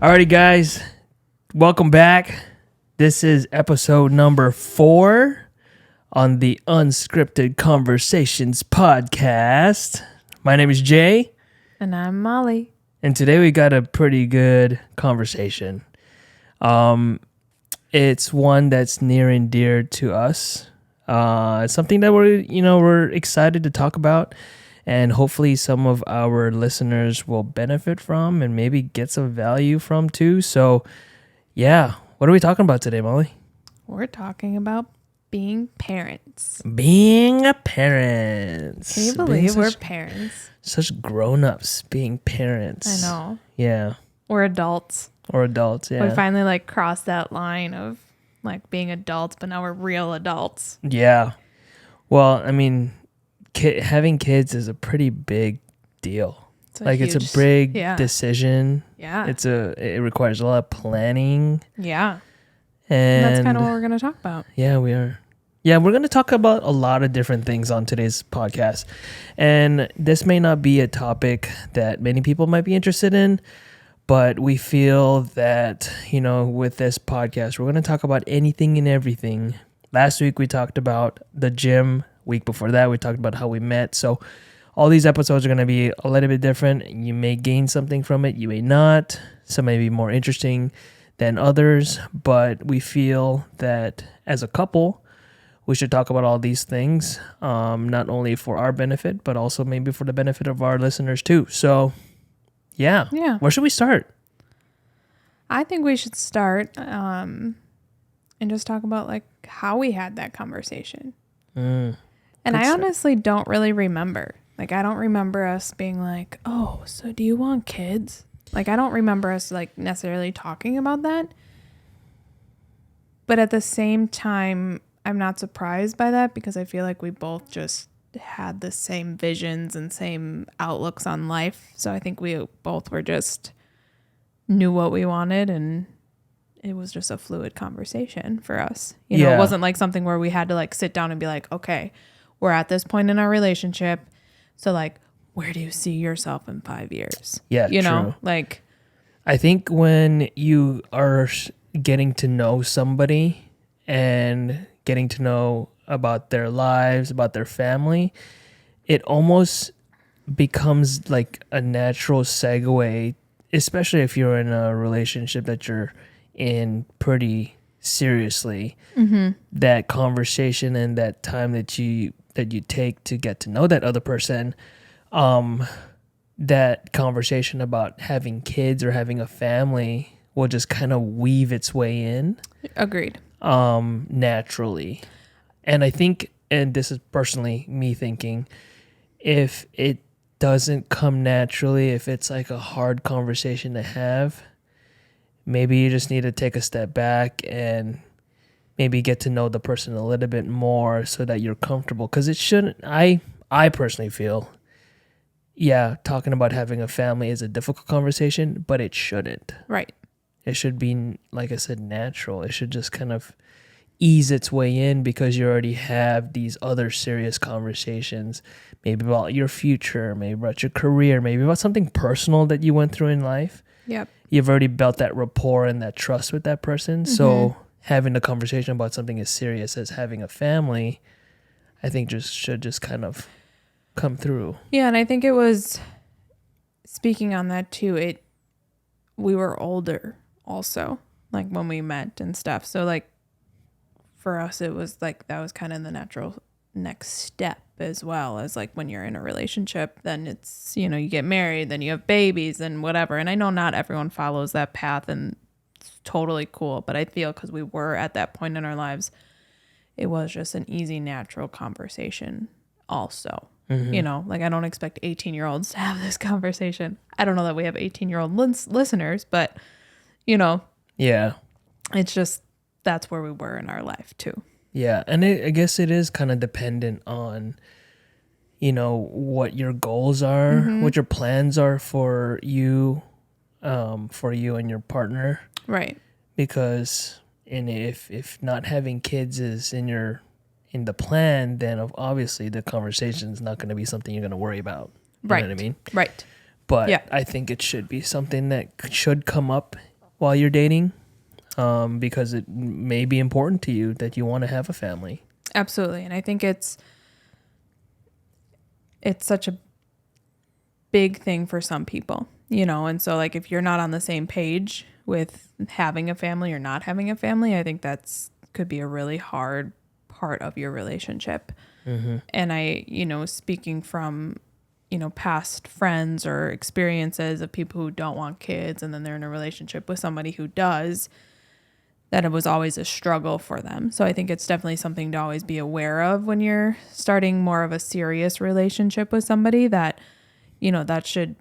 Alrighty, guys, welcome back. This is episode number 4 on the Unscripted Conversations podcast. My name is Jay. And I'm Molly. And today we got a pretty good conversation. It's one that's near and dear to us. It's something that we're excited to talk about. And hopefully some of our listeners will benefit from and maybe get some value from too. So, yeah. What are we talking about today, Molly? We're talking about being parents. Being a parent. Can you believe we're parents? Such grown-ups being parents. I know. Yeah. We're adults. Or adults, yeah. We finally crossed that line of being adults, but now we're real adults. Yeah. Well, I mean, having kids is a pretty big deal. It's a big decision. Yeah. It requires a lot of planning. Yeah. And that's kind of what we're going to talk about. Yeah, we are. Yeah, we're going to talk about a lot of different things on today's podcast. And this may not be a topic that many people might be interested in, but we feel that, with this podcast, we're going to talk about anything and everything. Last week we talked about the gym. Week before that, we talked about how we met. So all these episodes are going to be a little bit different. You may gain something from it. You may not. Some may be more interesting than others. But we feel that as a couple, we should talk about all these things, not only for our benefit, but also maybe for the benefit of our listeners too. So, yeah. Where should we start? I think we should start and just talk about how we had that conversation. And I honestly don't really remember. I don't remember us being like, oh, so do you want kids? I don't remember us necessarily talking about that. But at the same time, I'm not surprised by that because I feel like we both just had the same visions and same outlooks on life. So I think we both knew what we wanted, and it was just a fluid conversation for us. It wasn't something where we had to sit down and be like, okay, we're at this point in our relationship. So where do you see yourself in 5 years? Yeah, true. I think when you are getting to know somebody and getting to know about their lives, about their family, it almost becomes a natural segue, especially if you're in a relationship that you're in pretty seriously. Mm-hmm. That conversation and that time that you take to get to know that other person, that conversation about having kids or having a family will just kind of weave its way in. Agreed. Naturally. And I think, and this is personally me thinking, if it doesn't come naturally, if it's a hard conversation to have, maybe you just need to take a step back and maybe get to know the person a little bit more so that you're comfortable. Because it shouldn't, I personally feel, talking about having a family is a difficult conversation, but it shouldn't. Right. It should be, like I said, natural. It should just kind of ease its way in because you already have these other serious conversations, maybe about your future, maybe about your career, maybe about something personal that you went through in life. Yep. You've already built that rapport and that trust with that person. Mm-hmm. So having a conversation about something as serious as having a family, I think should just kind of come through. Yeah, and I think it was, speaking on that too, we were older also, when we met and stuff. So for us, it was that was kind of the natural next step, as well as when you're in a relationship, then it's, you get married, then you have babies and whatever. And I know not everyone follows that path, and it's totally cool, but I feel because we were at that point in our lives, it was just an easy, natural conversation also. Mm-hmm. I don't expect 18-year-olds to have this conversation. I don't know that we have 18-year-old listeners, but yeah, it's just, that's where we were in our life too. Yeah. And I guess it is kind of dependent on, what your goals are, mm-hmm. what your plans are for you and your partner. Right. Because if not having kids is in the plan, then obviously the conversation is not going to be something you're going to worry about. You know what I mean? Right. But I think it should be something that should come up while you're dating, because it may be important to you that you want to have a family. Absolutely. And I think it's such a big thing for some people, and so like if you're not on the same page with having a family or not having a family, I think that's could be a really hard part of your relationship. Mm-hmm. And speaking from, past friends or experiences of people who don't want kids and then they're in a relationship with somebody who does, that it was always a struggle for them. So I think it's definitely something to always be aware of when you're starting more of a serious relationship with somebody, that, that should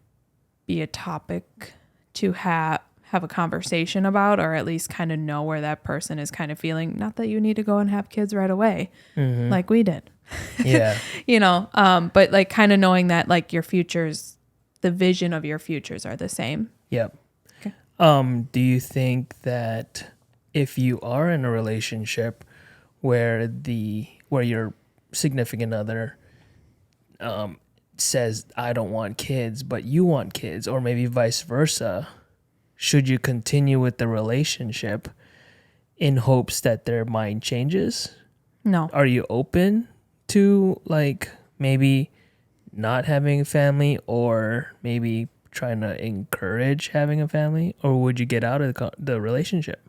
be a topic to have a conversation about, or at least kind of know where that person is kind of feeling. Not that you need to go and have kids right away, like we did. Yeah. But like kind of knowing that like your futures, the vision of your futures are the same. Yep. Okay. Do you think that if you are in a relationship where your significant other says, I don't want kids, but you want kids, or maybe vice versa, should you continue with the relationship in hopes that their mind changes? No. Are you open to like maybe not having a family, or maybe trying to encourage having a family, or would you get out of the relationship?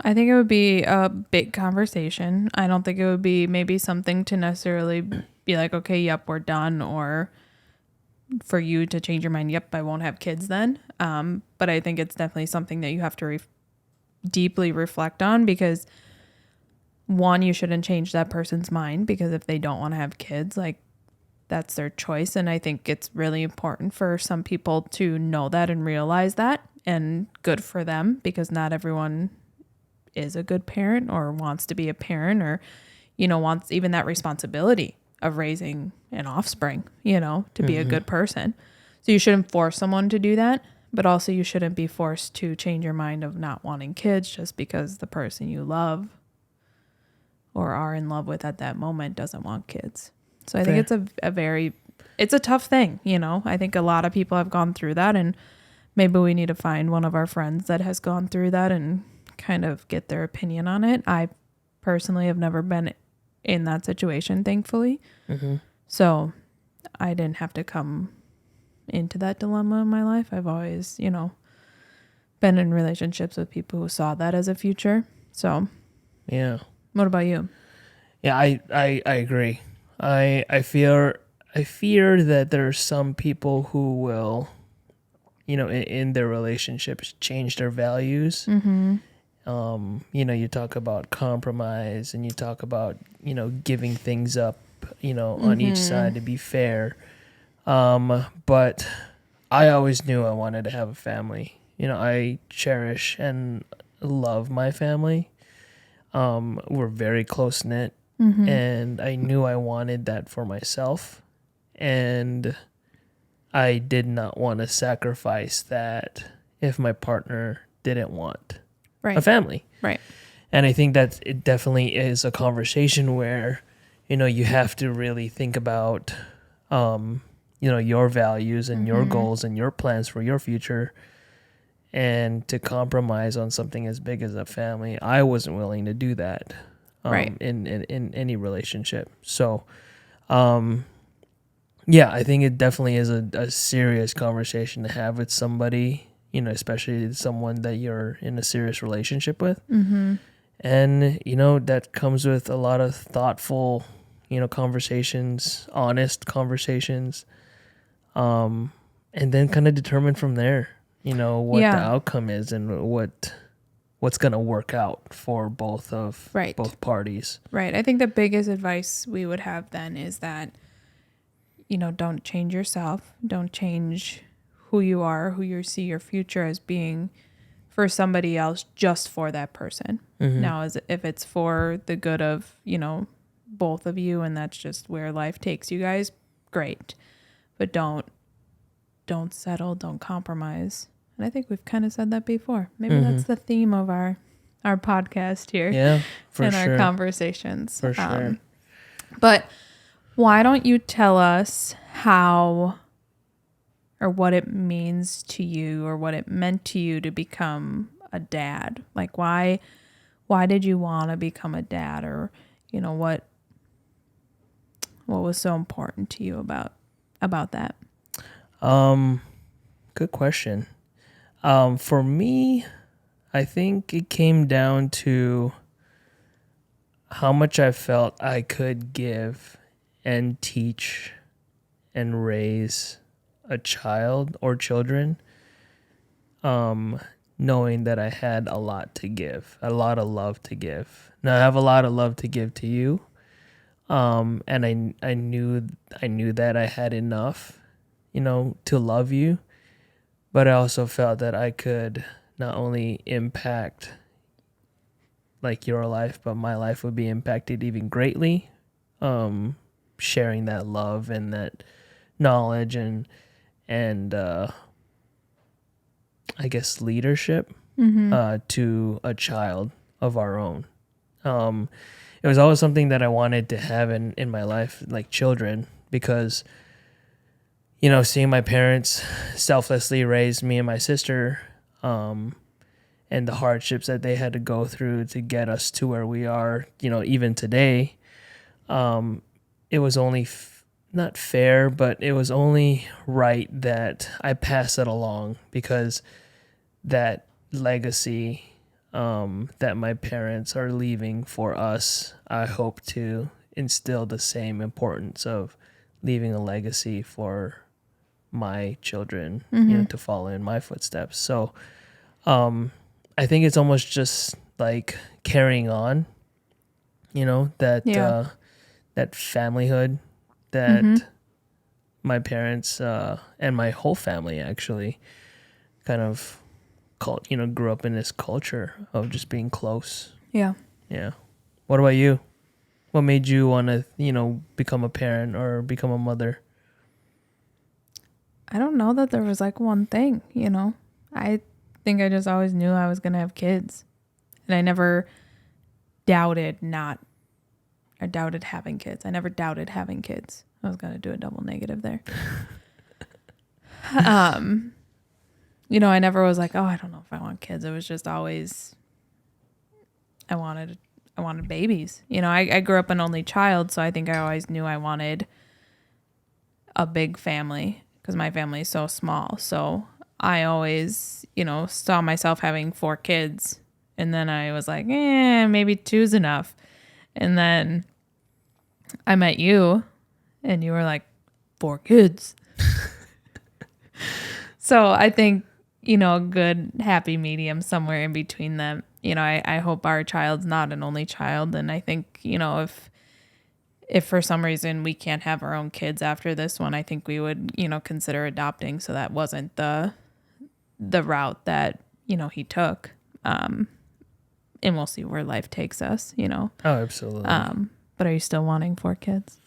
I think it would be a big conversation. I don't think it would be maybe something to necessarily be like, okay, yep, we're done, or for you to change your mind, yep, I won't have kids then. But I think it's definitely something that you have to deeply reflect on, because one, you shouldn't change that person's mind, because if they don't want to have kids, like that's their choice. And I think it's really important for some people to know that and realize that, and good for them, because not everyone is a good parent or wants to be a parent, or, wants even that responsibility of raising an offspring, to be a good person. So you shouldn't force someone to do that, but also you shouldn't be forced to change your mind of not wanting kids just because the person you love or are in love with at that moment doesn't want kids. So I think it's it's a tough thing, I think a lot of people have gone through that, and maybe we need to find one of our friends that has gone through that and kind of get their opinion on it. I personally have never been in that situation, thankfully. Mm-hmm. So I didn't have to come into that dilemma in my life. I've always, been in relationships with people who saw that as a future. So Yeah. what about you? Yeah, I agree. I fear that there are some people who will, in their relationships change their values. Mm-hmm. You talk about compromise, and you talk about, giving things up, on each side to be fair. But I always knew I wanted to have a family. I cherish and love my family. We're very close knit, and I knew I wanted that for myself, and I did not want to sacrifice that if my partner didn't want a family. Right. And I think that it definitely is a conversation where, you have to really think about, your values and your goals and your plans for your future, and to compromise on something as big as a family. I wasn't willing to do that, in any relationship. So, yeah, I think it definitely is a serious conversation to have with somebody, especially someone that you're in a serious relationship with. Mm-hmm. And, that comes with a lot of thoughtful, conversations, honest conversations, and then kind of determine from there, what the outcome is and what's going to work out for both parties. Right. I think the biggest advice we would have then is that, don't change yourself. Don't change who you are, who you see your future as being for somebody else, just for that person. Mm-hmm. Now, if it's for the good of, both of you, and that's just where life takes you guys, great. But don't settle, don't compromise. And I think we've kind of said that before. Maybe that's the theme of our podcast here. Yeah, for and sure. Our conversations. For sure. But why don't you tell us how or what it means to you, or what it meant to you to become a dad? Like why did you want to become a dad, or what was so important to you about that? Good question. For me, I think it came down to how much I felt I could give and teach and raise a child or children, knowing that I had a lot to give, a lot of love to give. Now I have a lot of love to give to you, and I knew that I had enough, to love you, but I also felt that I could not only impact like your life, but my life would be impacted even greatly, sharing that love and that knowledge and I guess leadership to a child of our own. It was always something that I wanted to have in my life, like children, because seeing my parents selflessly raise me and my sister, and the hardships that they had to go through to get us to where we are, even today, it was only not fair, but it was only right that I pass it along, because that legacy that my parents are leaving for us, I hope to instill the same importance of leaving a legacy for my children, to follow in my footsteps. So I think it's almost just like carrying on, that that familyhood that my parents and my whole family actually kind of grew up in this culture of just being close. Yeah. Yeah. What about you? What made you want to, become a parent or become a mother? I don't know that there was like one thing, I think I just always knew I was going to have kids. And I never doubted having kids. I never doubted having kids. I was going to do a double negative there. I never was like, oh, I don't know if I want kids. It was just always, I wanted babies. I grew up an only child, so I think I always knew I wanted a big family because my family is so small. So I always, saw myself having 4 kids, and then I was like, maybe 2's enough. And then I met you, and you were like, 4 kids. So I think, a good happy medium somewhere in between them. I hope our child's not an only child. And I think, if for some reason we can't have our own kids after this one, I think we would, consider adopting. So that wasn't the route that, he took. And we'll see where life takes us, Oh, absolutely. But are you still wanting 4 kids?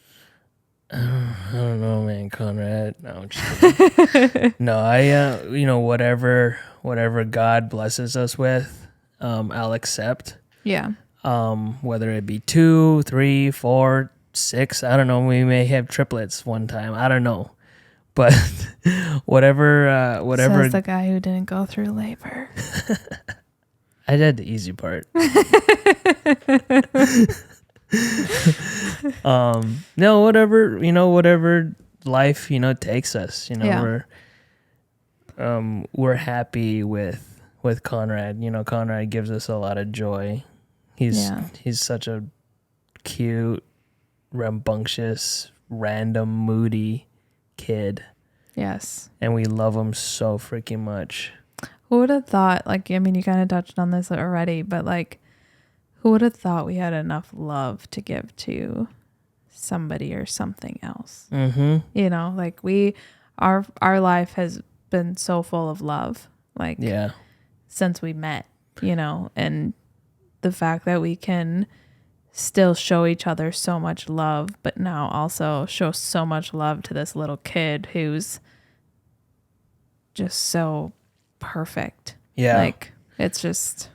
I don't know, man, Conrad. No, I'm just kidding. No, I, whatever God blesses us with, I'll accept. Yeah. Whether it be 2, 3, 4, 6, I don't know. We may have triplets one time. I don't know, but whatever. Says the guy who didn't go through labor. I did the easy part. No, whatever life, takes us, we're happy with Conrad. Conrad gives us a lot of joy. He's such a cute, rambunctious, random, moody kid. Yes. And we love him so freaking much. Who would have thought, you kind of touched on this already, but who would have thought we had enough love to give to somebody or something else? Mm-hmm. Our life has been so full of love, since we met, and the fact that we can still show each other so much love, but now also show so much love to this little kid who's just so perfect. Yeah. It's just...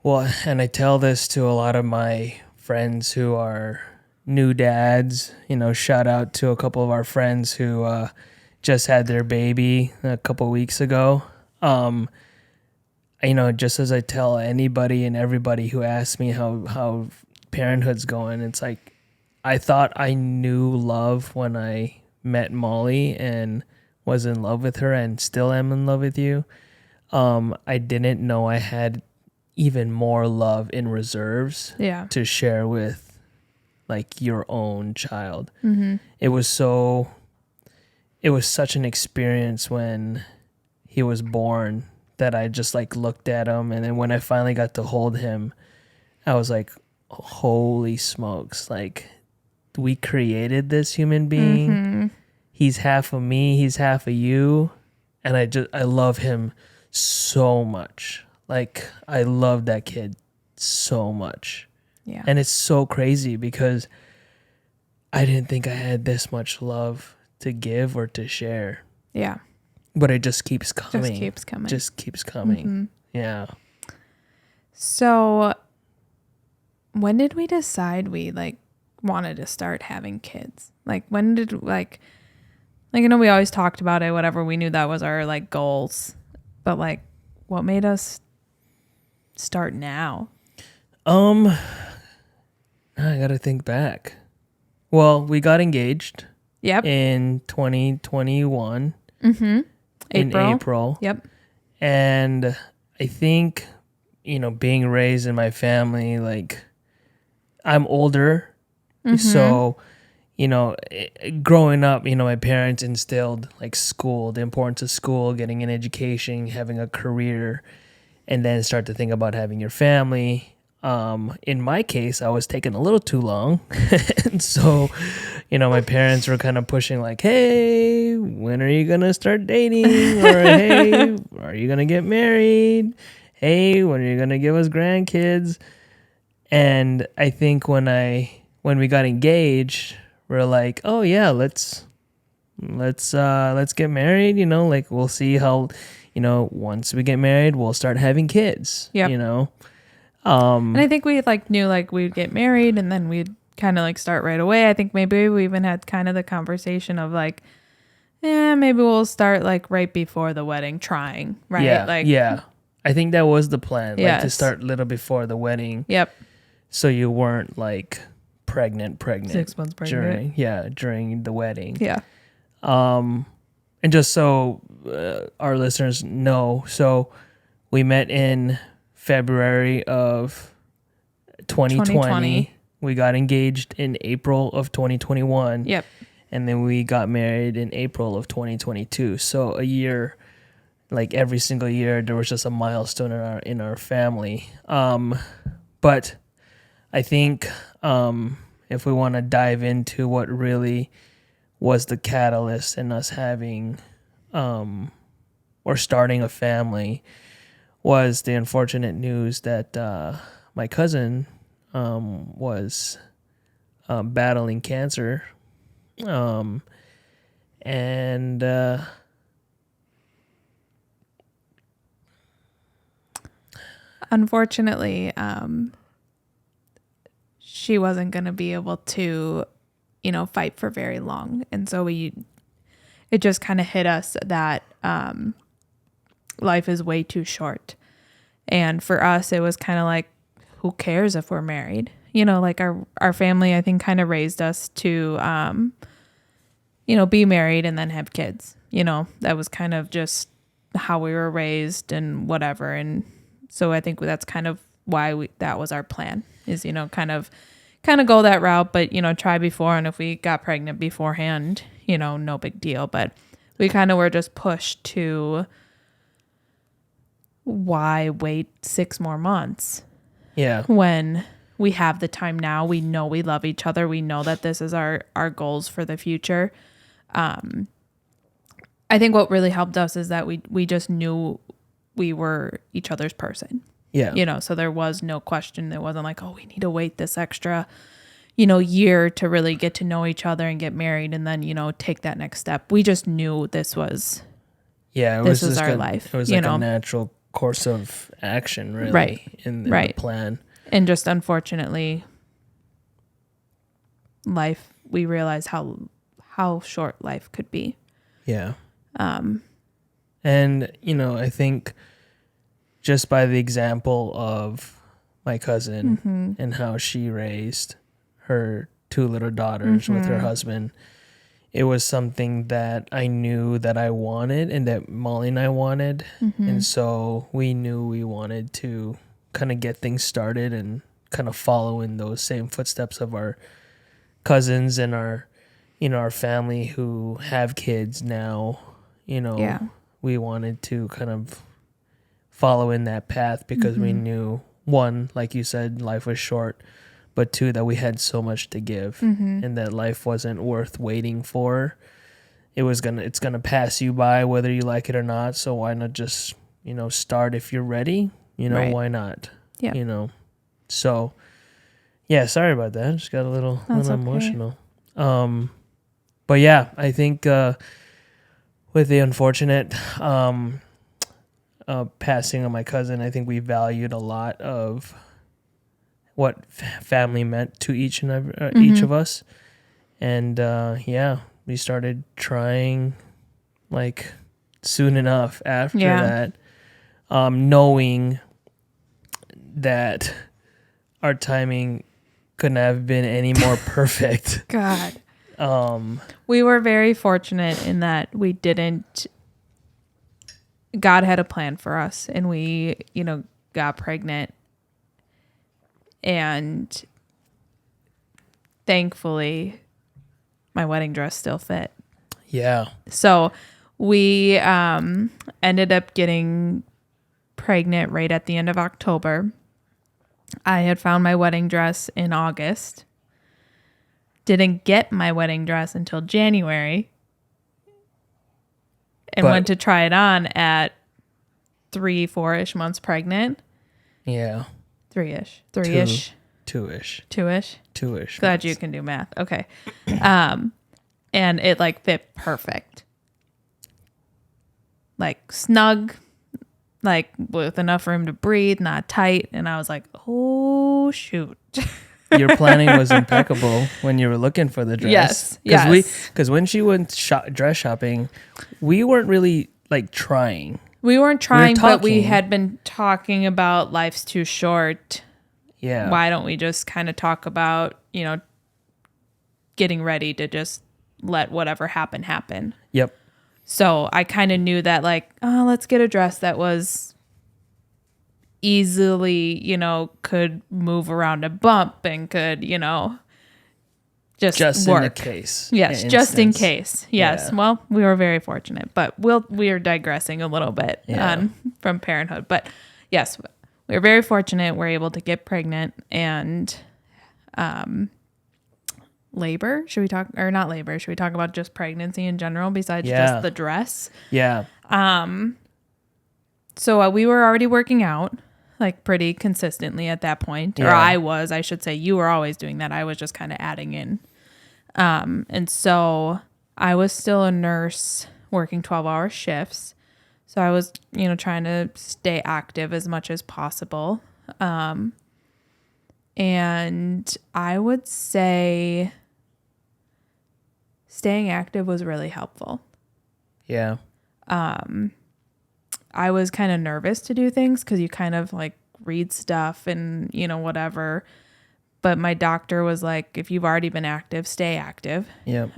Well, and I tell this to a lot of my friends who are new dads. Shout out to a couple of our friends who just had their baby a couple weeks ago. just as I tell anybody and everybody who asks me how Parenthood's going, it's like I thought I knew love when I met Molly and was in love with her and still am in love with you. I didn't know I had even more love in reserves to share with like your own child. Mm-hmm. It was such an experience when he was born that I just like looked at him, and then when I finally got to hold him, I was like, holy smokes, like we created this human being. Mm-hmm. He's half of me, he's half of you, and I love him so much. Like I love that kid so much. Yeah. And it's so crazy because I didn't think I had this much love to give or to share. Yeah. But it just keeps coming. Just keeps coming. Mm-hmm. Yeah. So when did we decide we like wanted to start having kids? Like when did like I know we always talked about it, whatever, we knew that was our like goals. But like what made us start now? I gotta think back. Well, we got engaged. Yep. In 2021. Mm-hmm. In April. Yep. And I think, being raised in my family, like I'm older. Mm-hmm. So, growing up, my parents instilled like school, the importance of school, getting an education, having a career, and then start to think about having your family. In my case, I was taking a little too long. And so, my parents were kind of pushing like, hey, when are you going to start dating? Or, hey, are you going to get married? Hey, when are you going to give us grandkids? And I think when we got engaged, we're like, oh yeah, let's get married, like we'll see how, once we get married, we'll start having kids, yep. And I think we like knew like we'd get married and then we'd kind of like start right away. I think maybe we even had kind of the conversation of like, maybe we'll start like right before the wedding trying, right? Yeah. I think that was the plan, yes. Like to start a little before the wedding. Yep. So you weren't like pregnant 6 months pregnant during the wedding. Yeah. And just so our listeners know, so we met in February of 2020. We got engaged in April of 2021. Yep. And then we got married in April of 2022. So a year, like every single year, there was just a milestone in our family. But I think if we want to dive into what really was the catalyst in us having or starting a family, was the unfortunate news that my cousin was battling cancer. And unfortunately, she wasn't going to be able to, fight for very long. And so it just kind of hit us that life is way too short. And for us, it was kind of like, who cares if we're married? Like our family, I think, kind of raised us to, be married and then have kids. That was kind of just how we were raised and whatever. And so I think that's kind of why that was our plan is, kind of go that route, but, try before. And if we got pregnant beforehand, no big deal. But we kind of were just pushed to, why wait 6 more months? Yeah. When we have the time now, we know we love each other. We know that this is our goals for the future. I think what really helped us is that we just knew we were each other's person. Yeah. So there was no question. It wasn't like, oh, we need to wait this extra, year to really get to know each other and get married and then, take that next step. We just knew this was our life. It was like a natural course of action, really, right. in the plan. And just unfortunately, we realized how short life could be. Yeah. And, I think just by the example of my cousin and how she raised her 2 little daughters with her husband, it was something that I knew that I wanted and that Molly and I wanted. And so we knew we wanted to kind of get things started and kind of follow in those same footsteps of our cousins and our, our family who have kids now. We wanted to kind of follow in that path because we knew, one, like you said, life was short, but two, that we had so much to give and that life wasn't worth waiting for. It's gonna pass you by whether you like it or not. So why not just, start if you're ready? Right. Why not? Yeah. So yeah, sorry about that. Just got a little emotional. But yeah, I think with the unfortunate passing of my cousin, I think we valued a lot of what family meant to each and every, each of us. And we started trying like soon enough after that, knowing that our timing couldn't have been any more perfect. God. We were very fortunate in that God had a plan for us, and we, got pregnant, and thankfully my wedding dress still fit. Yeah. So we ended up getting pregnant right at the end of October. I had found my wedding dress in August. Didn't get my wedding dress until January. And went to try it on at 3-4-ish months pregnant. Yeah. 3-ish. 2-ish. 2-ish. Glad you can do math. Okay. And it like fit perfect. Like snug, like with enough room to breathe, not tight. And I was like, oh shoot. Your planning was impeccable when you were looking for the dress. Yes. Because when she went dress shopping, we weren't really like trying. We weren't trying, but we had been talking about life's too short. Yeah. Why don't we just kind of talk about, getting ready to just let whatever happen. Yep. So I kind of knew that like, let's get a dress that was easily, could move around a bump and could, just work. In the case. Yes, just in case. Yes. Yeah. Well, we were very fortunate, but we are digressing a little bit from Parenthood. But yes, we were very fortunate. We're able to get pregnant and labor. Should we talk, or not labor? Should we talk about just pregnancy in general besides just the dress? Yeah. So we were already working out like pretty consistently at that point, or I should say you were always doing that. I was just kind of adding in. And so I was still a nurse working 12-hour shifts. So I was, trying to stay active as much as possible. And I would say staying active was really helpful. Yeah. I was kind of nervous to do things because you kind of like read stuff and, whatever. But my doctor was like, if you've already been active, stay active. Yep.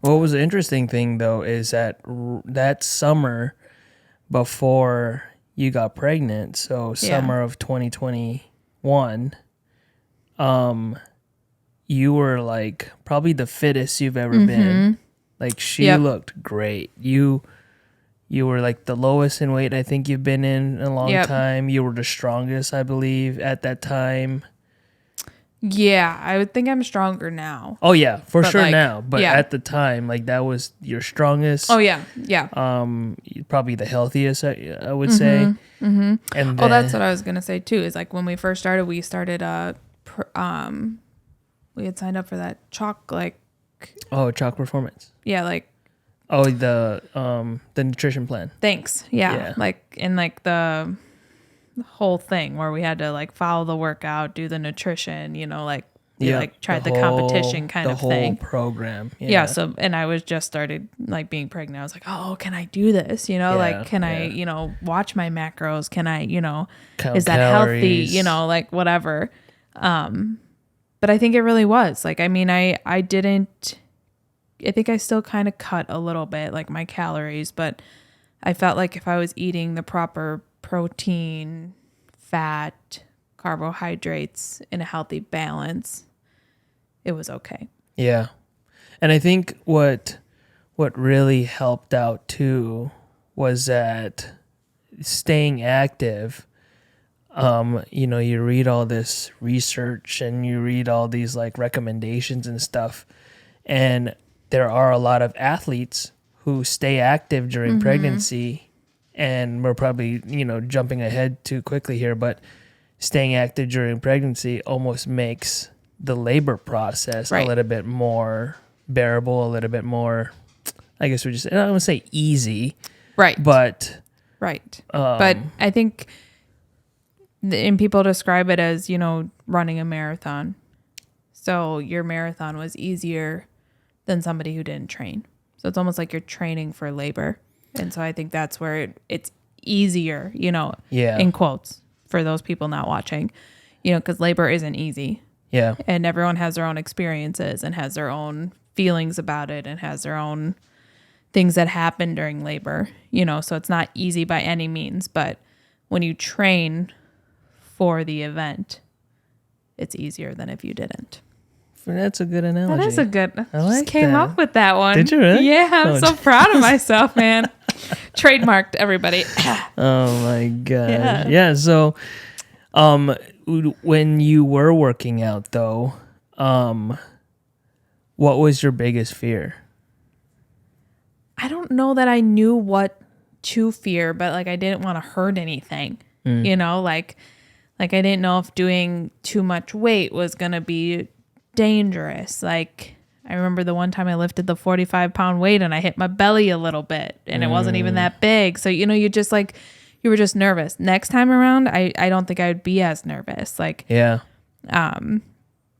What was the interesting thing, though, is that that summer before you got pregnant, so summer of 2021, you were like probably the fittest you've ever been. Like she looked great. You were like the lowest in weight I think you've been in a long time. You were the strongest, I believe, at that time. Yeah, I would think I'm stronger now. Oh yeah, for sure like, now. But at the time, like that was your strongest. Oh yeah, yeah. Probably the healthiest, I would say. Mm-hmm. And then, that's what I was gonna say too. Is like when we first started, we started we had signed up for that chalk Chalk Performance. Yeah, like. Oh, the nutrition plan. Thanks. Yeah. Like in like the whole thing where we had to like follow the workout, do the nutrition, like We Yeah, like tried the competition kind of thing. The whole program. Yeah. So, and I was just started like being pregnant. I was like, oh, can I do this? You know, like, can I, you know, watch my macros? Can I, you know, Count is that calories. healthy? You know, like whatever. But I think it really was. Like, I mean, I think I still kind of cut a little bit, like my calories, but I felt like if I was eating the proper protein, fat, carbohydrates in a healthy balance, it was okay. Yeah. And I think what really helped out too was that staying active. You know, you read all this research and you read all these like recommendations and stuff, and there are a lot of athletes who stay active during pregnancy, and we're probably, you know, jumping ahead too quickly here, but staying active during pregnancy almost makes the labor process a little bit more bearable, a little bit more, I guess I don't want to say easy. Right. But. Right. But I think, and people describe it as, you know, running a marathon. So your marathon was easier than somebody who didn't train. So it's almost like you're training for labor. And so I think that's where it's easier, you know, in quotes for those people not watching, you know, because labor isn't easy. Yeah. And everyone has their own experiences and has their own feelings about it and has their own things that happen during labor, you know, so it's not easy by any means. But when you train for the event, it's easier than if you didn't. That's a good analogy. That is a good. I like just came that. up with that one. Did you really? Yeah, I'm so proud of myself, man. Trademarked, everybody. Oh my god. Yeah. So, when you were working out though, what was your biggest fear? I don't know that I knew what to fear, but like I didn't want to hurt anything. You know, like I didn't know if doing too much weight was gonna be dangerous. Like I remember the one time I lifted the 45-pound weight and I hit my belly a little bit and it wasn't even that big. So, you know, you were just nervous. Next time around, I don't think I would be as nervous. Like,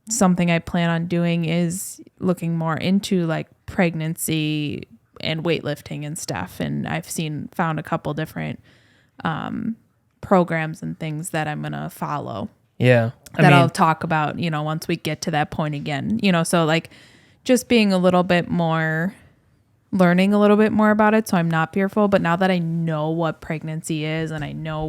something I plan on doing is looking more into like pregnancy and weightlifting and stuff. And I've found a couple different, programs and things that I'm going to follow. Yeah. I'll talk about, you know, once we get to that point again, you know, so like just being a little bit more, learning a little bit more about it. So I'm not fearful, but now that I know what pregnancy is and I know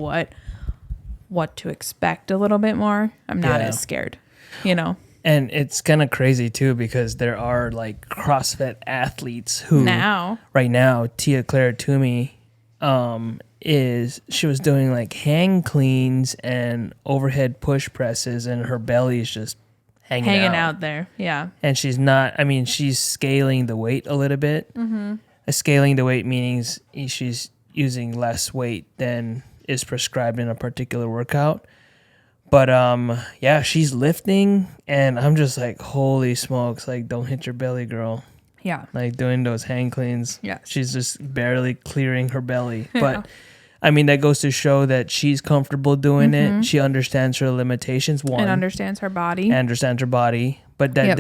what to expect a little bit more, I'm not as scared, you know? And it's kind of crazy too, because there are like CrossFit athletes who right now, Tia Claire Toomey, she was doing like hang cleans and overhead push presses and her belly is just hanging out there. Yeah. And she's scaling the weight a little bit. Scaling the weight meaning she's using less weight than is prescribed in a particular workout. But she's lifting and I'm just like, holy smokes, like don't hit your belly, girl. Yeah. Like doing those hang cleans. Yeah. She's just barely clearing her belly. But I mean, that goes to show that she's comfortable doing it. She understands her limitations. And understands her body. But that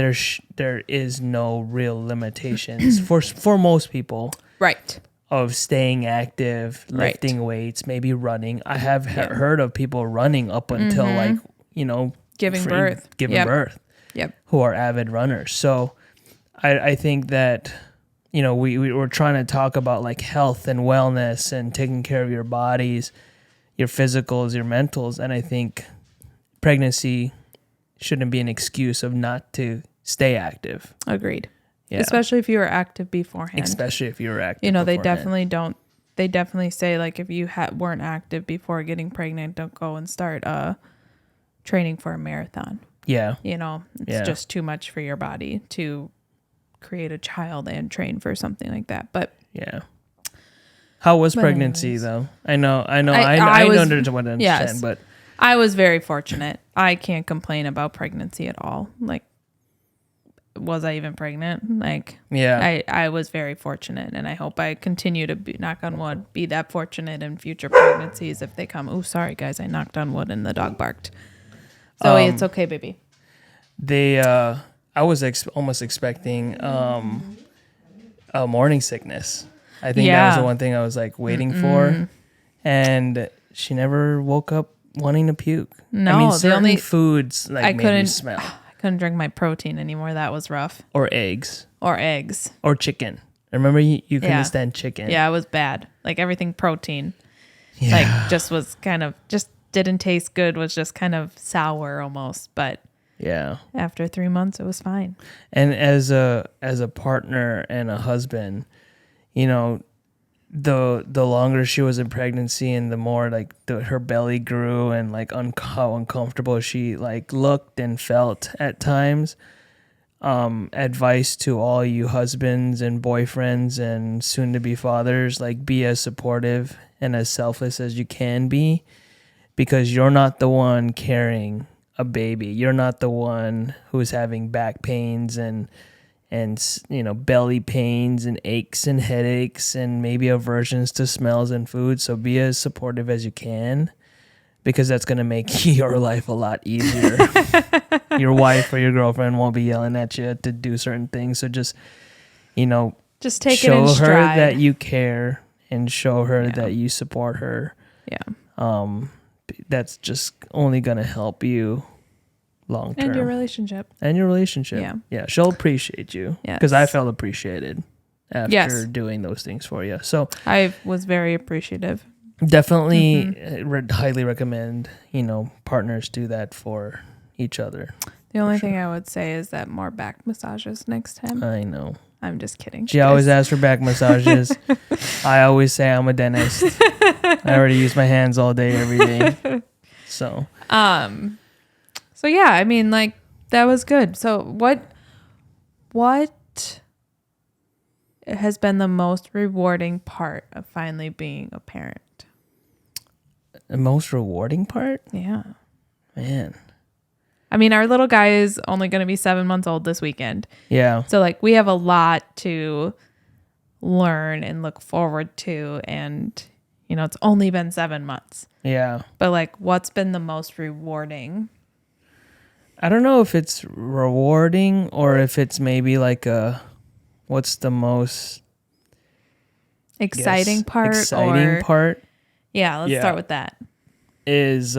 there is no real limitations for most people. Right. Of staying active, lifting weights, maybe running. I have heard of people running up until like, you know, giving birth. Yep. Who are avid runners. So I think that, you know, we were trying to talk about like health and wellness and taking care of your bodies, your physicals, your mentals. And I think pregnancy shouldn't be an excuse of not to stay active. Agreed. Yeah. Especially if you were active beforehand. You know, they definitely say like if you weren't active before getting pregnant, don't go and start training for a marathon. Yeah. You know, it's just too much for your body to create a child and train for something like that. But yeah. How was pregnancy though? I understand, yes, but I was very fortunate. I can't complain about pregnancy at all. Like, was I even pregnant? Like, I was very fortunate, and I hope I continue to be, knock on wood, be that fortunate in future pregnancies if they come. Oh, sorry guys, I knocked on wood and the dog barked. Zoe, it's okay, baby. I was almost expecting a morning sickness. I think that was the one thing I was like waiting for, and she never woke up wanting to puke. No, I mean, the certain only foods like made me smell. I couldn't drink my protein anymore. That was rough. Or eggs. Or chicken. I remember you couldn't stand chicken. Yeah, it was bad. Like everything protein. Yeah. Like just was kind of just didn't taste good, was just kind of sour almost. But yeah, after 3 months it was fine. And as a partner and a husband, you know, the longer she was in pregnancy and the more like her belly grew and like how uncomfortable she like looked and felt at times. Advice to all you husbands and boyfriends and soon to be fathers, like be as supportive and as selfless as you can be, because you're not the one carrying a baby. You're not the one who's having back pains and you know, belly pains and aches and headaches and maybe aversions to smells and food. So be as supportive as you can, because that's going to make your life a lot easier. Your wife or your girlfriend won't be yelling at you to do certain things. So just, you know, just take it in stride. Show her that you care and show her that you support her. Yeah. That's just only going to help you long term. And your relationship. Yeah. Yeah. She'll appreciate you. Because I felt appreciated after doing those things for you. So I was very appreciative. Definitely highly recommend, you know, partners do that for each other. The only thing I would say is that more back massages next time. I know. I'm just kidding. She always asks for back massages. I always say I'm a dentist. I already use my hands all day, every day. So yeah, I mean, like, that was good. So what has been the most rewarding part of finally being a parent? The most rewarding part? Yeah. Man. I mean, our little guy is only going to be 7 months old this weekend. Yeah. So, like, we have a lot to learn and look forward to. And, you know, it's only been 7 months. Yeah. But, like, what's been the most rewarding? I don't know if it's rewarding or if it's maybe like what's the most exciting part? Part? Yeah, let's start with that. Is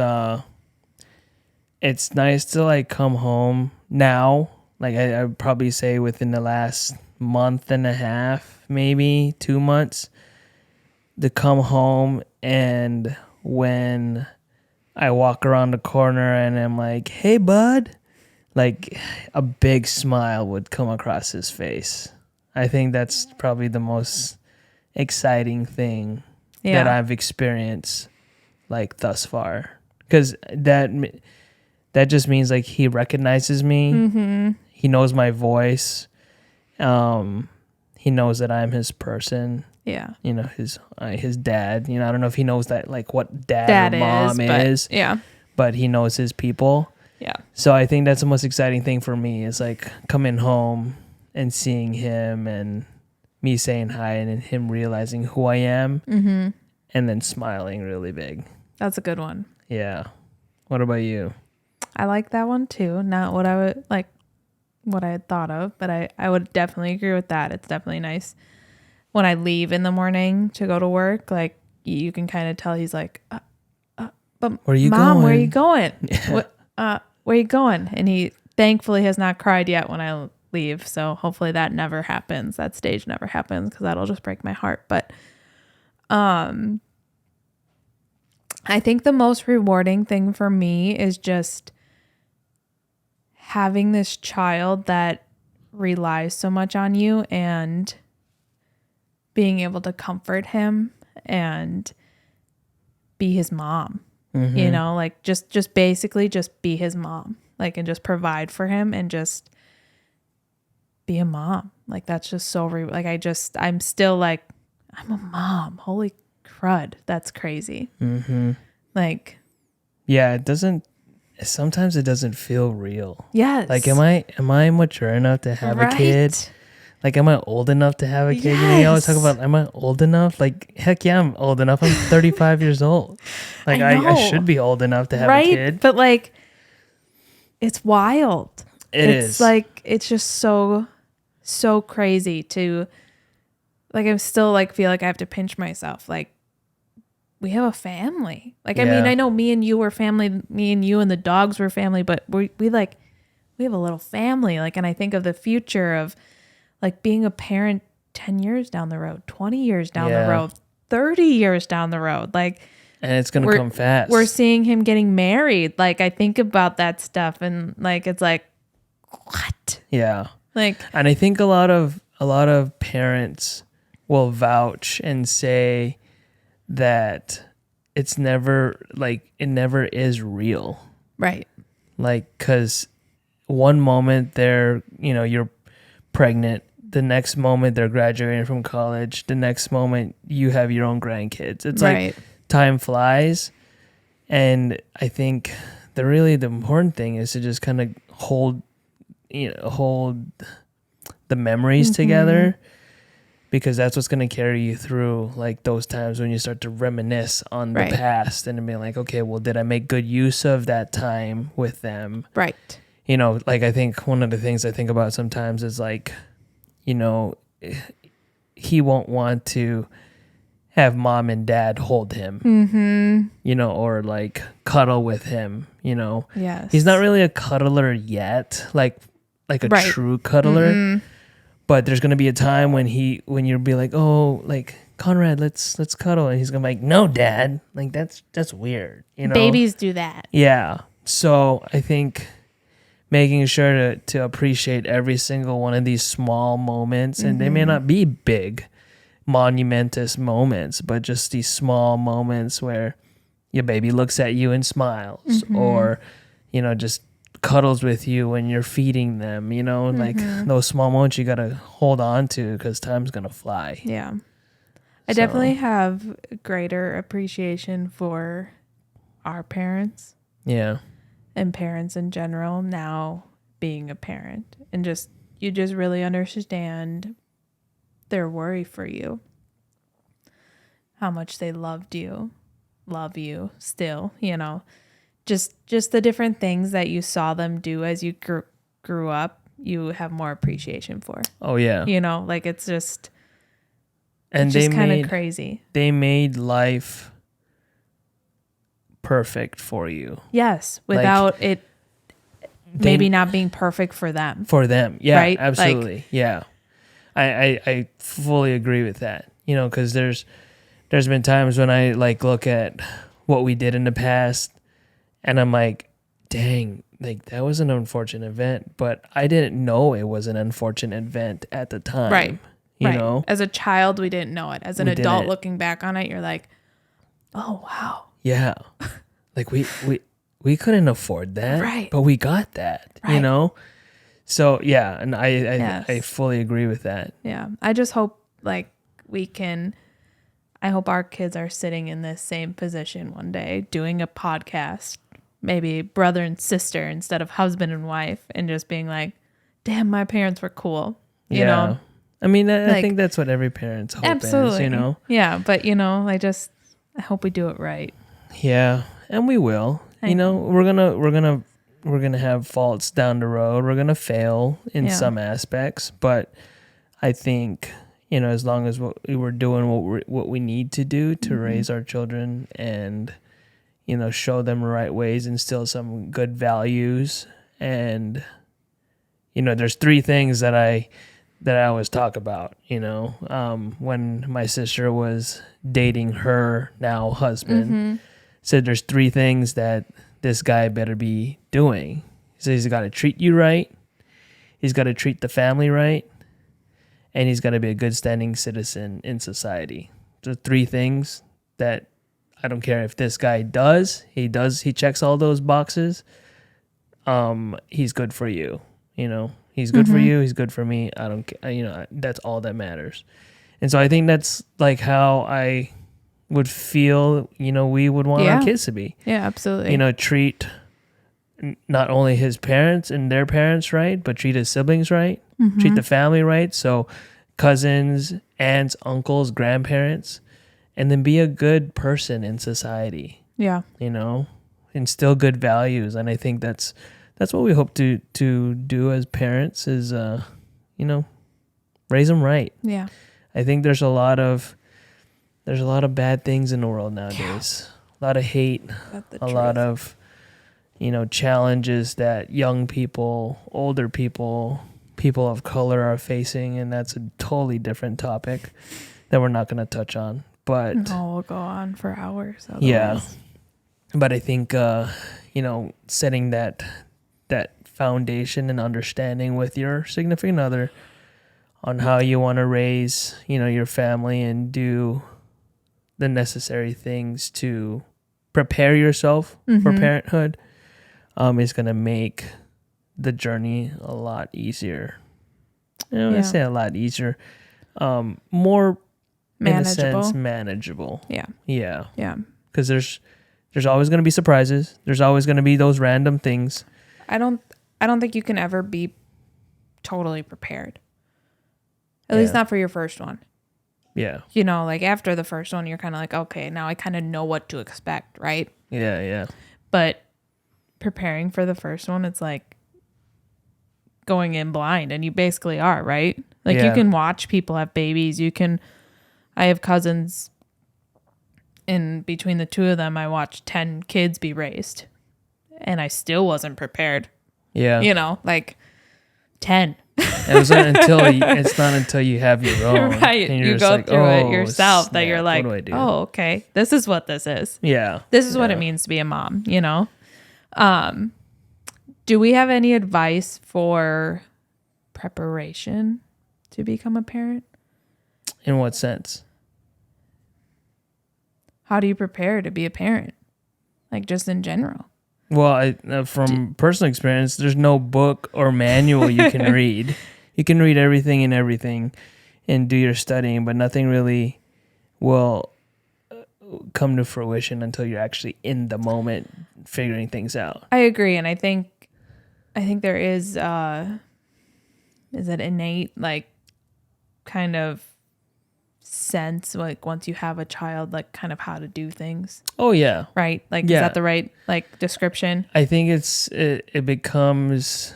it's nice to like come home now. Like I would probably say within the last month and a half, maybe 2 months, to come home, and when I walk around the corner and I'm like, "Hey, bud," like a big smile would come across his face. I think that's probably the most exciting thing that I've experienced like thus far, because that just means like he recognizes me. Mm-hmm. He knows my voice. He knows that I'm his person. Yeah. You know, his dad. You know, I don't know if he knows that, like, what dad or mom is. Yeah. But he knows his people. Yeah. So I think that's the most exciting thing for me, is like coming home and seeing him and me saying hi and him realizing who I am, and then smiling really big. That's a good one. Yeah. What about you? I like that one too. Not what I would like, what I had thought of, but I would definitely agree with that. It's definitely nice when I leave in the morning to go to work. Like, you can kind of tell he's like, but where are you Mom, going? where are you going? Where are you going? And he thankfully has not cried yet when I leave. So hopefully that never happens. That stage never happens, because that'll just break my heart. But I think the most rewarding thing for me is just having this child that relies so much on you and being able to comfort him and be his mom. You know, like just basically just be his mom, like, and just provide for him and just be a mom. Like, that's just so I'm still like, I'm a mom. Holy crud. That's crazy. Like, yeah, sometimes it doesn't feel real. Yes. Like, am I mature enough to have a kid? Like, am I old enough to have a kid? Yes. You know, you always talk about, am I old enough? Like, heck yeah, I'm old enough. I'm 35 years old. Like, I should be old enough to have a kid. But, like, it's wild. It's like, it's just so crazy to, like, I'm still like, feel like I have to pinch myself. Like, we have a family. Like, I mean, I know me and you were family, me and you and the dogs were family, but we have a little family. Like, and I think of the future of like being a parent 10 years down the road, 20 years down the road, 30 years down the road. Like, and it's going to come fast. We're seeing him getting married. Like, I think about that stuff and like, it's like, what? Yeah. Like, and I think a lot of parents will vouch and say that it's never like, it never is real. Right. Like, cause one moment they're, you're pregnant. The next moment they're graduating from college. The next moment you have your own grandkids. It's like time flies. And I think the important thing is to just kind of hold the memories together, because that's what's going to carry you through like those times when you start to reminisce on the past and be like, okay, well, did I make good use of that time with them? Right. Like, I think one of the things I think about sometimes is like, he won't want to have mom and dad hold him, or like cuddle with him, Yes. He's not really a cuddler yet, like a true cuddler, but there's going to be a time when you'll be like, oh, like, Conrad, let's cuddle. And he's going to be like, no, dad, like that's weird. Babies do that. Yeah. So I think making sure to appreciate every single one of these small moments, and they may not be big, monumentous moments, but just these small moments where your baby looks at you and smiles, or, just cuddles with you when you're feeding them, like those small moments you got to hold on to because time's going to fly. Yeah. I definitely have greater appreciation for our parents. Yeah. And parents in general now being a parent, and you just really understand their worry for you, how much they love you still, just the different things that you saw them do as you grew up, you have more appreciation for. Oh yeah. Like, it's just, and it's just kind of crazy. They made life perfect for you. Yes, without it maybe not being perfect for them. For them, yeah, right? absolutely, like, yeah. I fully agree with that. Because there's been times when I like look at what we did in the past, and I'm like, dang, like that was an unfortunate event, but I didn't know it was an unfortunate event at the time. Right. You know, as a child, we didn't know it. As an adult, looking back on it, you're like, oh wow. Yeah. Like we couldn't afford that, right? But we got that, right. So yeah, and I fully agree with that. Yeah. I just hope like I hope our kids are sitting in this same position one day, doing a podcast, maybe brother and sister instead of husband and wife, and just being like, damn, my parents were cool. You know? I mean, I think that's what every parent's hope absolutely is, Yeah, but I hope we do it right. Yeah, and we will. We're gonna have faults down the road. We're gonna fail in some aspects, but I think as long as we're doing what we need to do to raise our children and show them the right ways, instill some good values, and there's three things that I always talk about. When my sister was dating her now husband. Said there's three things that this guy better be doing. He said he's got to treat you right, he's got to treat the family right, and he's got to be a good standing citizen in society. The three things that I don't care if this guy he checks all those boxes. He's good for you. He's good for you. He's good for me. I don't care. That's all that matters. And so I think that's like how I would feel, we would want our kids to be. Yeah, absolutely. Treat not only his parents and their parents right, but treat his siblings right, treat the family right. So cousins, aunts, uncles, grandparents, and then be a good person in society. Yeah. Instill good values. And I think that's that's what we hope to do as parents is, raise them right. Yeah. I think there's a lot of bad things in the world nowadays. A lot of hate, a lot of, challenges that young people, older people, people of color are facing, and that's a totally different topic that we're not going to touch on. But no, we'll go on for hours. Otherwise. Yeah, but I think setting that foundation and understanding with your significant other on how you want to raise, your family and do the necessary things to prepare yourself for parenthood is going to make the journey a lot easier. I say a lot easier. More manageable. In a sense, manageable. Yeah. Yeah. Yeah. Because there's always going to be surprises. There's always going to be those random things. I don't think you can ever be totally prepared. At least not for your first one. Yeah. Like after the first one, you're kind of like, okay, now I kind of know what to expect, right? Yeah, yeah. But preparing for the first one, it's like going in blind, and you basically are, right? Like you can watch people have babies. I have cousins, and between the two of them, I watched 10 kids be raised, and I still wasn't prepared. Yeah. Like 10. It's not until you have your own. Right. And you go through it yourself that you're like, what do I do? oh, okay. This is what this is. Yeah. This is what it means to be a mom, Do we have any advice for preparation to become a parent? In what sense? How do you prepare to be a parent? Like just in general. Well, from personal experience, there's no book or manual you can read. You can read everything and do your studying, but nothing really will come to fruition until you're actually in the moment figuring things out. I agree, and I think there is that innate like kind of sense like once you have a child, like kind of how to do things. Oh yeah. Right? Like is that the right like description? I think it becomes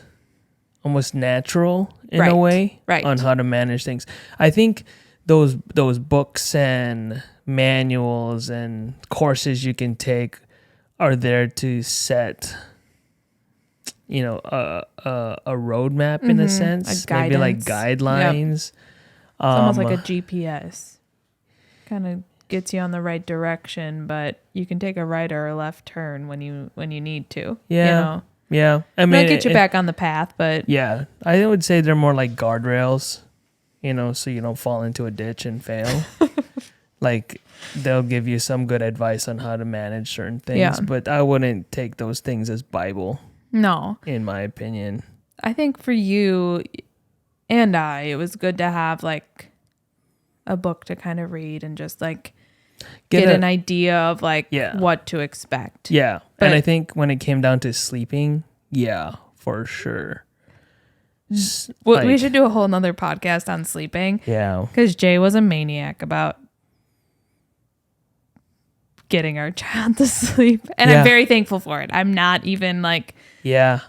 almost natural in a way on how to manage things. I think those books and manuals and courses you can take are there to set a roadmap in a sense, maybe like guidelines. Yep. It's almost like a GPS. Kind of gets you on the right direction, but you can take a right or a left turn when you need to. Yeah. Yeah. I mean, it'll get you back on the path, but yeah, I would say they're more like guardrails, so you don't fall into a ditch and fail. Like they'll give you some good advice on how to manage certain things, but I wouldn't take those things as Bible. No. In my opinion. I think for you and it was good to have like a book to kind of read and just like get an idea of like what to expect. Yeah. But, and I think when it came down to sleeping, for sure. We should do a whole nother podcast on sleeping. Yeah. Because Jay was a maniac about getting our child to sleep. And I'm very thankful for it. I'm not even like... Yeah.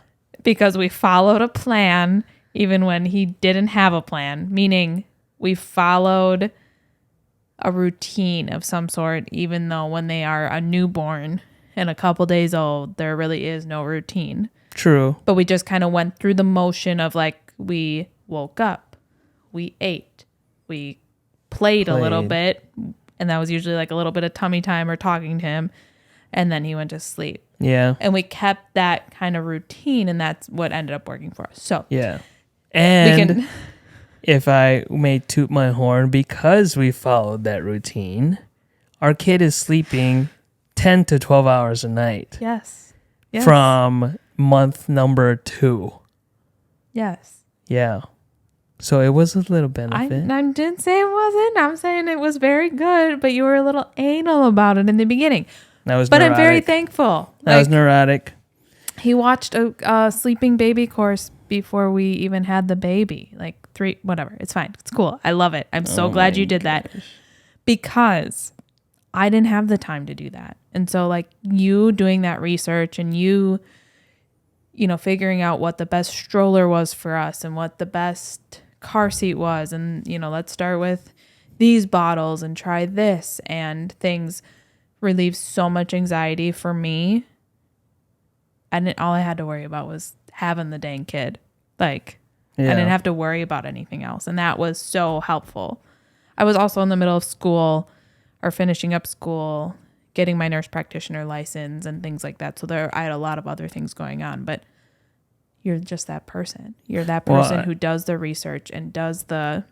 Because we followed a plan even when he didn't have a plan. Meaning we followed a routine of some sort, even though when they are a newborn and a couple days old, there really is no routine. True. But we just kind of went through the motion of like, we woke up, we ate, we played a little bit, and that was usually like a little bit of tummy time or talking to him, and then he went to sleep. Yeah. And we kept that kind of routine, and that's what ended up working for us. So yeah. And if I may toot my horn, because we followed that routine, our kid is sleeping 10 to 12 hours a night. Yes. From month number 2. Yes. Yeah. So it was a little benefit. I didn't say it wasn't. I'm saying it was very good, but you were a little anal about it in the beginning. That was neurotic. I'm very thankful. That was neurotic. He watched a sleeping baby course before we even had the baby. Like 3, whatever. It's fine. It's cool. I love it. I'm so glad you did that. Because I didn't have the time to do that. And so like you doing that research and you figuring out what the best stroller was for us and what the best car seat was. And, let's start with these bottles and try this, and things relieved so much anxiety for me. And all I had to worry about was having the dang kid. Like, I didn't have to worry about anything else. And that was so helpful. I was also in the middle of school or finishing up school, getting my nurse practitioner license and things like that. So I had a lot of other things going on, but you're just that person. You're that person who does the research and does the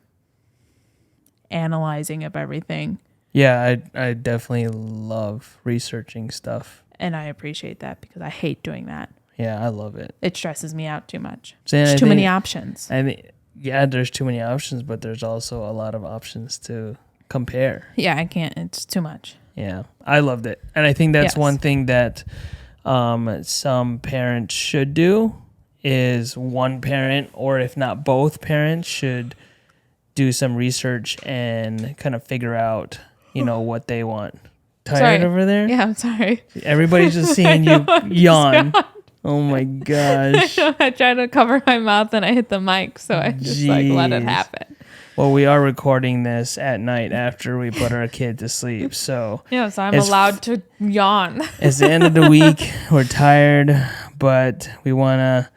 analyzing of everything. Yeah, I definitely love researching stuff. And I appreciate that because I hate doing that. Yeah, I love it. It stresses me out too much. There's too many options. I mean, yeah, there's too many options, but there's also a lot of options to compare. Yeah, I can't. It's too much. Yeah, I loved it. And I think that's one thing that some parents should do is one parent, or if not both parents, should do some research and kind of figure out, what they want. Tired over there? Yeah, I'm sorry. Everybody's just seeing you yawn. Oh my gosh. I tried to cover my mouth and I hit the mic, so I just let it happen. Well, we are recording this at night after we put our kid to sleep, so yeah, so I'm allowed to yawn. It's the end of the week. We're tired, but we want to,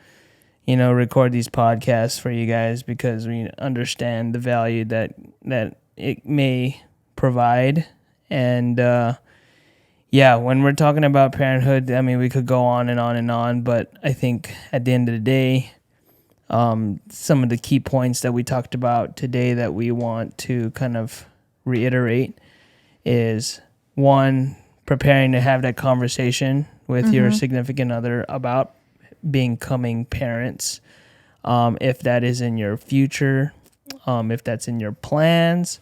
record these podcasts for you guys because we understand the value that it may provide. And when we're talking about parenthood, I mean, we could go on and on and on, but I think at the end of the day, some of the key points that we talked about today that we want to kind of reiterate is, one, preparing to have that conversation with your significant other about becoming parents. If that is in your future, if that's in your plans,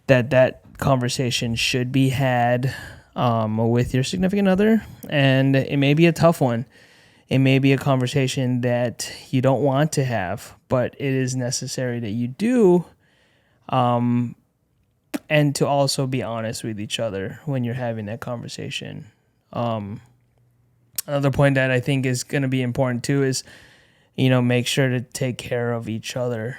that conversation should be had with your significant other. And it may be a tough one. It may be a conversation that you don't want to have, but it is necessary that you do. And to also be honest with each other when you're having that conversation. Another point that I think is going to be important too is, make sure to take care of each other.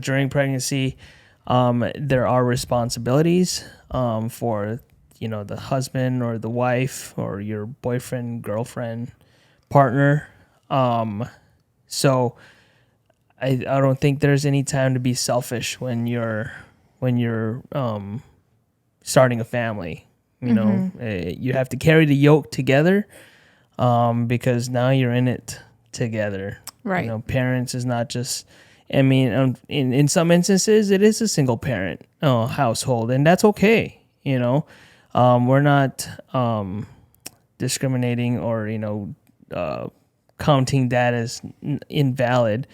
During pregnancy, there are responsibilities for, the husband or the wife or your boyfriend, girlfriend, partner. So I don't think there's any time to be selfish when you're starting a family. You have to carry the yoke together because now you're in it together. Right. Parents is not just, in some instances, it is a single parent household, and that's okay. We're not discriminating or, counting that as invalid.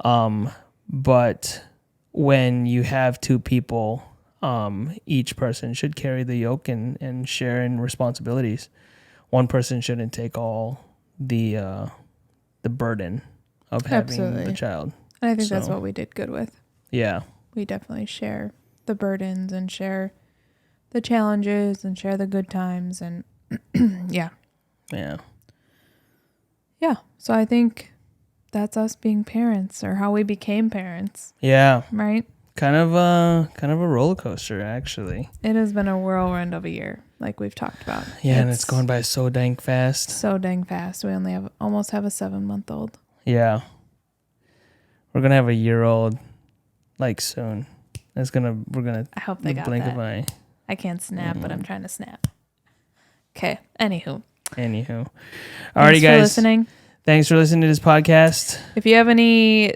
But when you have two people, each person should carry the yoke and share in responsibilities. One person shouldn't take all the burden of having the child. And I think that's what we did good with. Yeah. We definitely share the burdens and share the challenges and share the good times. And yeah. Yeah. Yeah. So I think that's us being parents, or how we became parents. Yeah. Right? Kind of a roller coaster, actually. It has been a whirlwind of a year, like we've talked about. Yeah, and it's going by so dang fast. So dang fast. We only almost have a 7-month-old. Yeah. We're gonna have a year-old like soon. We're gonna I hope they got blink that. of an eye. I can't snap, but I'm trying to snap. Okay. Anywho. Alrighty, Thanks guys. for listening. Thanks for listening to this podcast. If you have any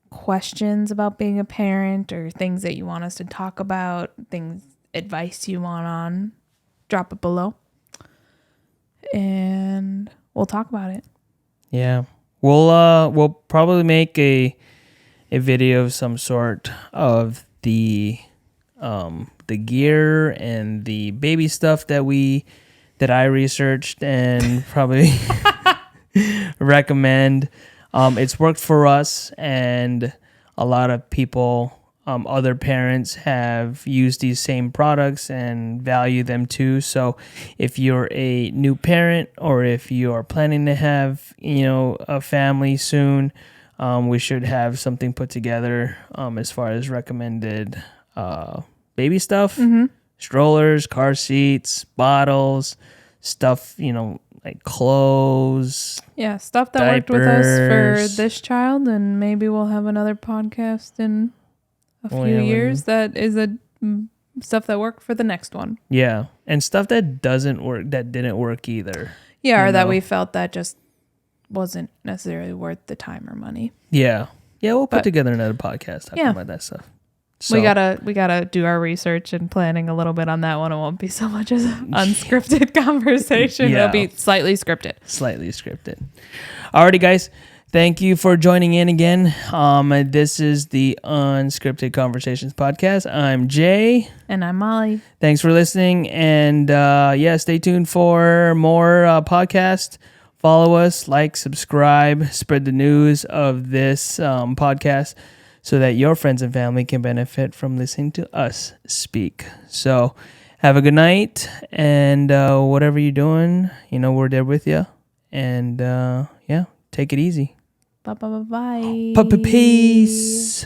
questions about being a parent or things that you want us to talk about, advice you want on, drop it below. And we'll talk about it. Yeah. We'll probably make a video of some sort of the gear and the baby stuff that I researched and probably recommend. It's worked for us, and a lot of people other parents have used these same products and value them too. So if you're a new parent or if you are planning to have, a family soon, we should have something put together as far as recommended baby stuff, strollers, car seats, bottles, stuff, like clothes. Yeah, stuff that diapers. Worked with us for this child, and maybe we'll have another podcast in a few years that is stuff that worked for the next one. Yeah, and stuff that didn't work either. Yeah, or that we felt that just wasn't necessarily worth the time or money. Yeah, we'll put together another podcast talking about that stuff. So, we gotta do our research and planning a little bit on that one. It won't be so much as an unscripted conversation. It'll be slightly scripted. Alrighty, guys. Thank you for joining in again. This is the Unscripted Conversations podcast. I'm Jay. And I'm Molly. Thanks for listening. And stay tuned for more podcasts. Follow us, like, subscribe, spread the news of this podcast so that your friends and family can benefit from listening to us speak. So have a good night. And whatever you're doing, we're there with you. And take it easy. Bye. Peace.